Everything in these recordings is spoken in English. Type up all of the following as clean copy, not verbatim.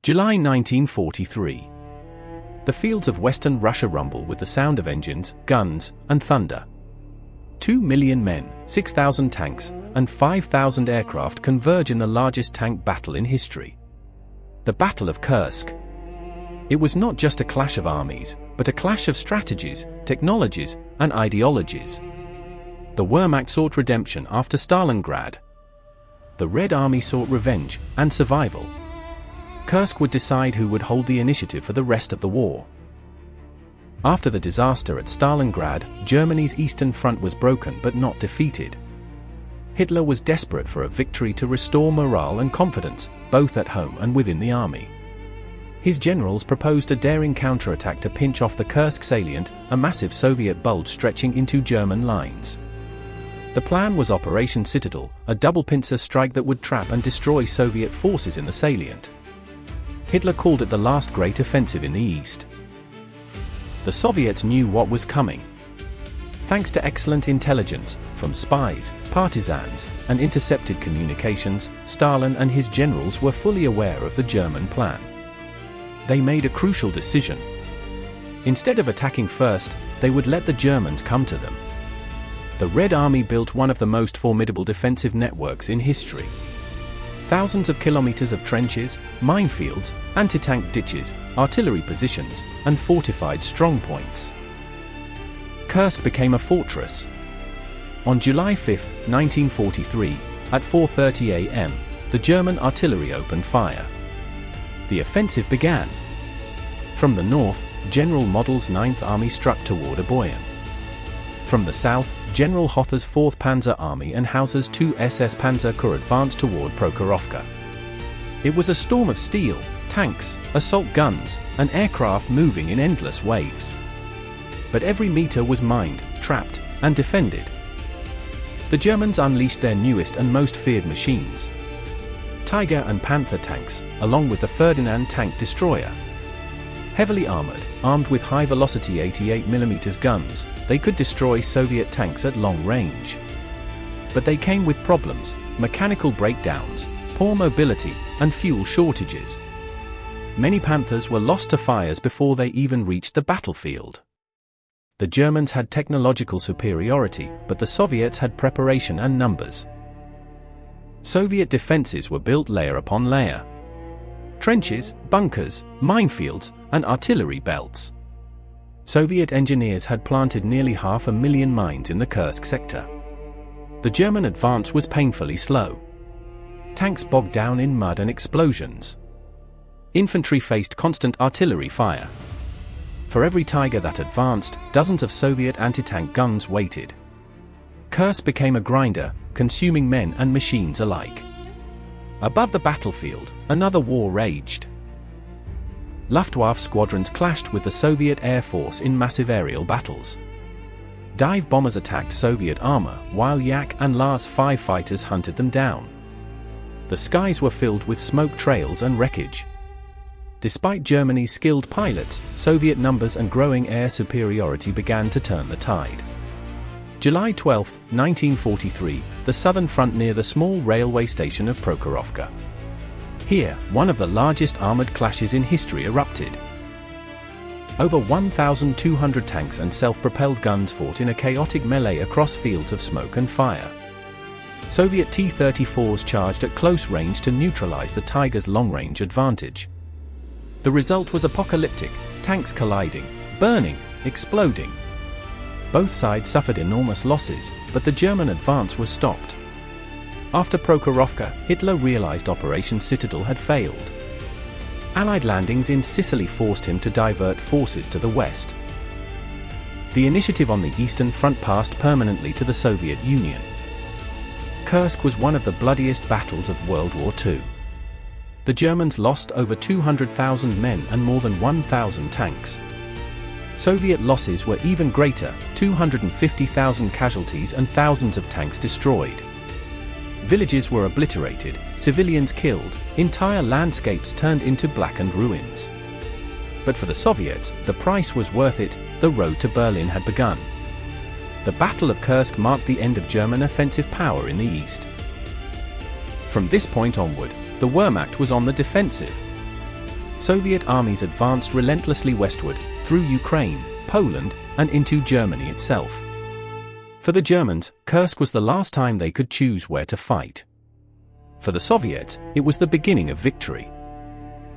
July 1943. The fields of western Russia rumble with the sound of engines, guns, and thunder. 2 million men, 6,000 tanks, and 5,000 aircraft converge in the largest tank battle in history. The Battle of Kursk. It was not just a clash of armies, but a clash of strategies, technologies, and ideologies. The Wehrmacht sought redemption after Stalingrad. The Red Army sought revenge and survival. Kursk would decide who would hold the initiative for the rest of the war. After the disaster at Stalingrad, Germany's Eastern Front was broken but not defeated. Hitler was desperate for a victory to restore morale and confidence, both at home and within the army. His generals proposed a daring counterattack to pinch off the Kursk salient, a massive Soviet bulge stretching into German lines. The plan was Operation Citadel, a double-pincer strike that would trap and destroy Soviet forces in the salient. Hitler called it the last great offensive in the East. The Soviets knew what was coming. Thanks to excellent intelligence, from spies, partisans, and intercepted communications, Stalin and his generals were fully aware of the German plan. They made a crucial decision. Instead of attacking first, they would let the Germans come to them. The Red Army built one of the most formidable defensive networks in history. Thousands of kilometers of trenches, minefields, anti-tank ditches, artillery positions, and fortified strongpoints. Kursk became a fortress. On July 5, 1943, at 4:30 a.m., the German artillery opened fire. The offensive began. From the north, General Model's 9th Army struck toward Oboyan. From the south, General Hother's 4th Panzer Army and Hauser's 2 SS Panzer Corps advanced toward Prokhorovka. It was a storm of steel, tanks, assault guns, and aircraft moving in endless waves. But every meter was mined, trapped, and defended. The Germans unleashed their newest and most feared machines. Tiger and Panther tanks, along with the Ferdinand tank destroyer. Heavily armed with high-velocity 88mm guns, they could destroy Soviet tanks at long range. But they came with problems: mechanical breakdowns, poor mobility, and fuel shortages. Many Panthers were lost to fires before they even reached the battlefield. The Germans had technological superiority, but the Soviets had preparation and numbers. Soviet defenses were built layer upon layer. Trenches, bunkers, minefields, and artillery belts. Soviet engineers had planted nearly 500,000 mines in the Kursk sector. The German advance was painfully slow. Tanks bogged down in mud and explosions. Infantry faced constant artillery fire. For every Tiger that advanced, dozens of Soviet anti-tank guns waited. Kursk became a grinder, consuming men and machines alike. Above the battlefield, another war raged. Luftwaffe squadrons clashed with the Soviet Air Force in massive aerial battles. Dive bombers attacked Soviet armor, while Yak and Lars 5 fighters hunted them down. The skies were filled with smoke trails and wreckage. Despite Germany's skilled pilots, Soviet numbers and growing air superiority began to turn the tide. July 12, 1943, the southern front near the small railway station of Prokhorovka. Here, one of the largest armored clashes in history erupted. Over 1,200 tanks and self-propelled guns fought in a chaotic melee across fields of smoke and fire. Soviet T-34s charged at close range to neutralize the Tiger's long-range advantage. The result was apocalyptic: tanks colliding, burning, exploding. Both sides suffered enormous losses, but the German advance was stopped. After Prokhorovka, Hitler realized Operation Citadel had failed. Allied landings in Sicily forced him to divert forces to the west. The initiative on the Eastern Front passed permanently to the Soviet Union. Kursk was one of the bloodiest battles of World War II. The Germans lost over 200,000 men and more than 1,000 tanks. Soviet losses were even greater: 250,000 casualties and thousands of tanks destroyed. Villages were obliterated, civilians killed, entire landscapes turned into blackened ruins. But for the Soviets, the price was worth it. The road to Berlin had begun. The Battle of Kursk marked the end of German offensive power in the east. From this point onward, the Wehrmacht was on the defensive. Soviet armies advanced relentlessly westward, through Ukraine, Poland, and into Germany itself. For the Germans, Kursk was the last time they could choose where to fight. For the Soviets, it was the beginning of victory.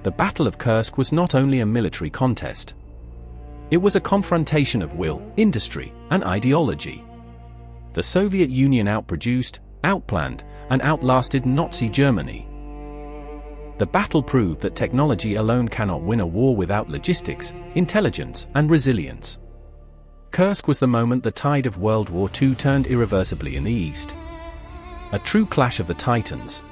The Battle of Kursk was not only a military contest. It was a confrontation of will, industry, and ideology. The Soviet Union outproduced, outplanned, and outlasted Nazi Germany. The battle proved that technology alone cannot win a war without logistics, intelligence, and resilience. Kursk was the moment the tide of World War II turned irreversibly in the East. A true clash of the titans.